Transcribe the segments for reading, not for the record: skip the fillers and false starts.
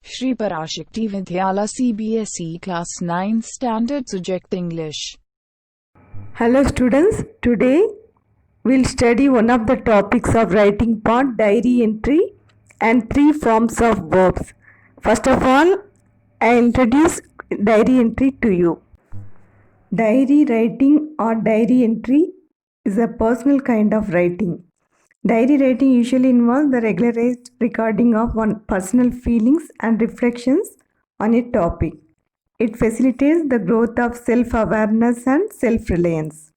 Shri Parashakti Vidyala CBSE Class 9th Standard Subject English. Hello students, today we'll study one of the topics of writing part, diary entry and three forms of verbs. First of all, I introduce diary entry to you. Diary writing or diary entry is a personal kind of writing. Diary writing usually involves the regularized recording of one's personal feelings and reflections on a topic. It facilitates the growth of self-awareness and self-reliance.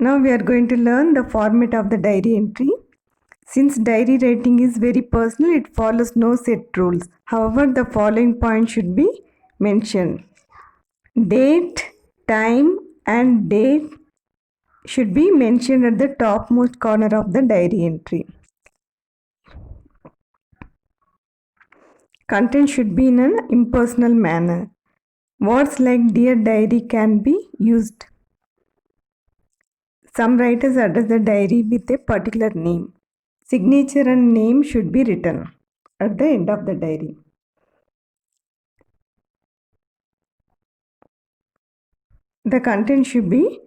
Now we are going to learn the format of the diary entry. Since diary writing is very personal, it follows no set rules. However, the following points should be mentioned. Date, time and date should be mentioned at the topmost corner of the diary entry. Content should be in an impersonal manner. Words like dear diary can be used. Some writers address the diary with a particular name. Signature and name should be written at the end of the diary. The content should be: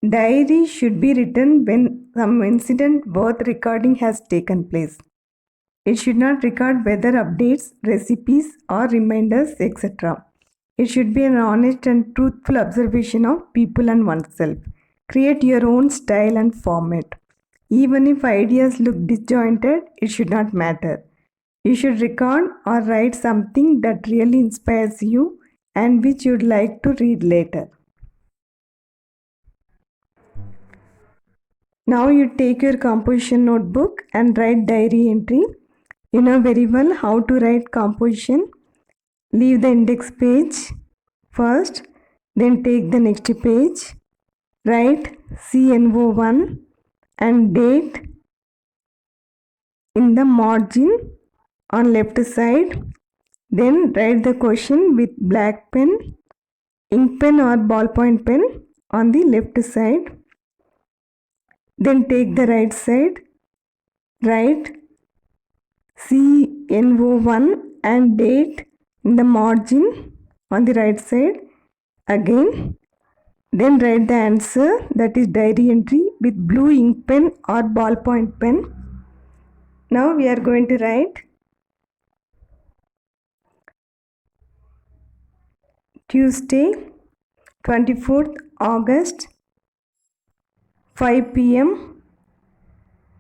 diary should be written when some incident worth recording has taken place. It should not record weather updates, recipes or reminders, etc. It should be an honest and truthful observation of people and oneself. Create your own style and format. Even if ideas look disjointed, it should not matter. You should record or write something that really inspires you and which you'd like to read later. Now you take your composition notebook and write diary entry. You know very well how to write composition. Leave the index page first, then take the next page. Write CNO1 and date in the margin on left side. Then write the question with black pen, ink pen or ballpoint pen on the left side. Then take the right side, write CNO1 and date in the margin on the right side again. Then write the answer, that is diary entry, with blue ink pen or ballpoint pen. Now we are going to write Tuesday, 24th August, 5 p.m.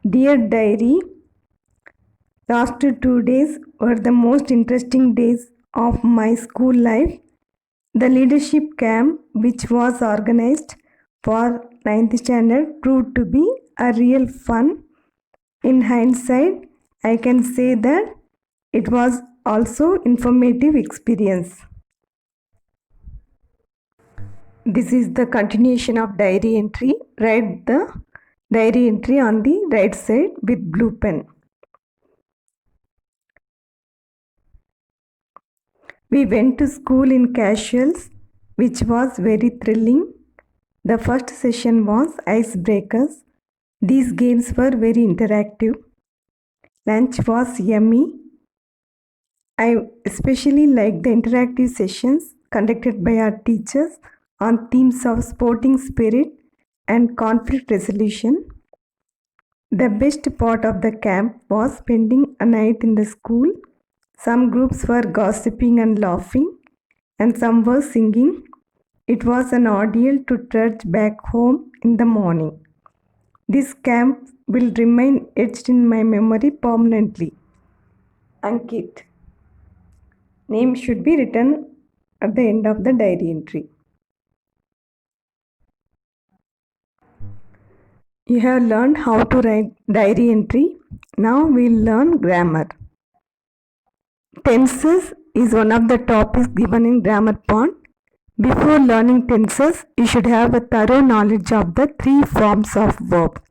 Dear diary, last 2 days were the most interesting days of my school life. The leadership camp, which was organized for 9th standard, proved to be a real fun. In hindsight, I can say that it was also informative experience. This is the continuation of diary entry. Write the diary entry on the right side with blue pen. We went to school in casuals, which was very thrilling. The first session was icebreakers. These games were very interactive. Lunch was yummy. I especially liked the interactive sessions conducted by our teachers on themes of sporting spirit and conflict resolution. The best part of the camp was spending a night in the school. Some groups were gossiping and laughing, and some were singing. It was an ordeal to trudge back home in the morning. This camp will remain etched in my memory permanently. Ankit. Name should be written at the end of the diary entry. You have learned how to write diary entry. Now we'll learn grammar. Tenses is one of the topics given in grammar part. Before learning tenses, you should have a thorough knowledge of the three forms of verb.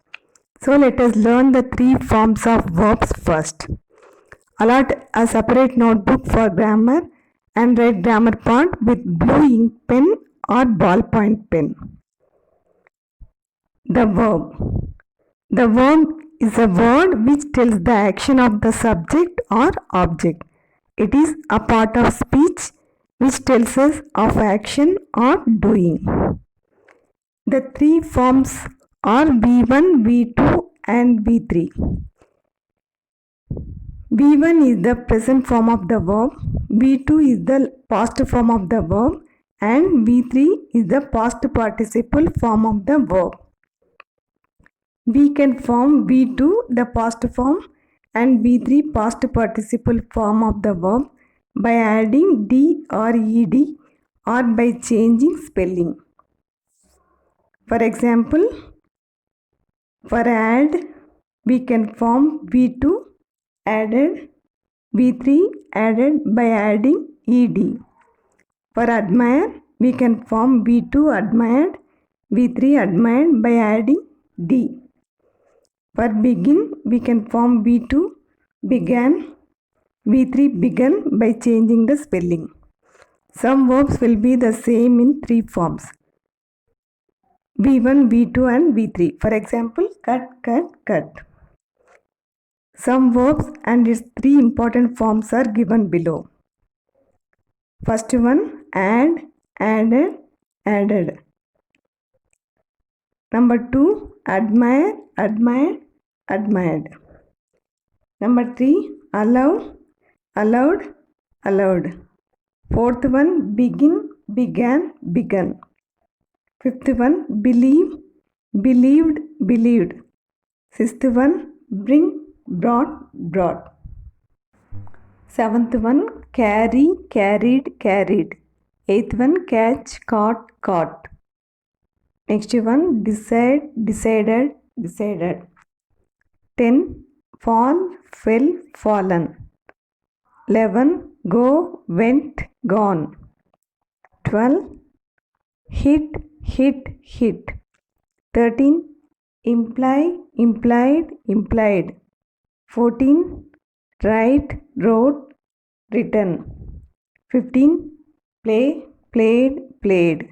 So let us learn the three forms of verbs first. Allot a separate notebook for grammar and write grammar part with blue ink pen or ballpoint pen. The verb. The verb is a word which tells the action of the subject or object. It is a part of speech which tells us of action or doing. The three forms are V1, V2 and V3. V1 is the present form of the verb, V2 is the past form of the verb, and V3 is the past participle form of the verb. We can form V2 the past form and V3 past participle form of the verb by adding D or ED or by changing spelling. For example, for add, we can form V2 added, V3 added by adding ED. For admire, we can form V2 admired, V3 admired by adding D. For begin, we can form V2 began, V3 began by changing the spelling. Some verbs will be the same in three forms, V1, V2 and V3. For example, cut, cut, cut. Some verbs and its three important forms are given below. First one, add, added, added. Number 2, admire, admired, admired. Number 3, allow, allowed, allowed. Fourth one, begin, began, begun. Fifth one, believe, believed, believed. Sixth one, bring, brought, brought. Seventh one, carry, carried, carried. Eighth one, catch, caught, caught. Next one, decide, decided, decided. 10, fall, fell, fallen. 11, go, went, gone. 12, hit, hit, hit. 13, imply, implied, implied. 14, write, wrote, written. 15, play, played, played.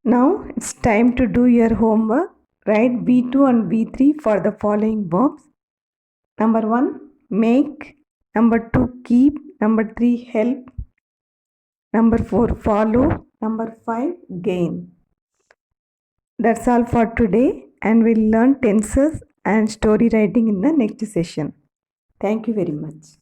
Now it's time to do your homework. Write V2 and V3 for the following verbs. Number 1, make. Number 2, keep. Number 3, help. Number 4, follow. Number 5, gain. That's all for today, and we'll learn tenses and story writing in the next session. Thank you very much.